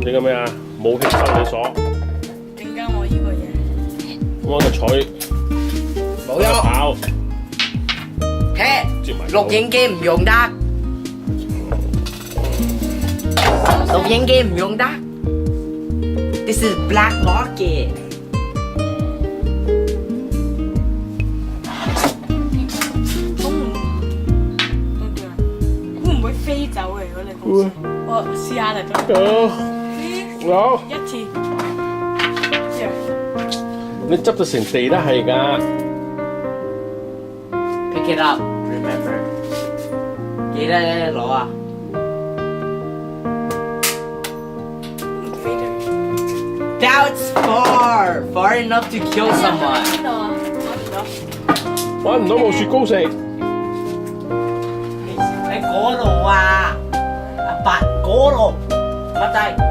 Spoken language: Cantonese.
整緊咩啊？武器修理所。整緊我呢個嘢。我個錘。冇喐。跑。嘿，接埋。錄影機唔用得。錄影機唔用得。This is black market。會唔會飛走嘅？如果你公司，我試下嚟得。有。一次。你執到成地都係㗎。Pick it up, remember。記得攞啊。That's far, far enough to kill someone。邊度啊？揾唔到冇雪糕食。喺嗰度啊，阿伯嗰度，乜低？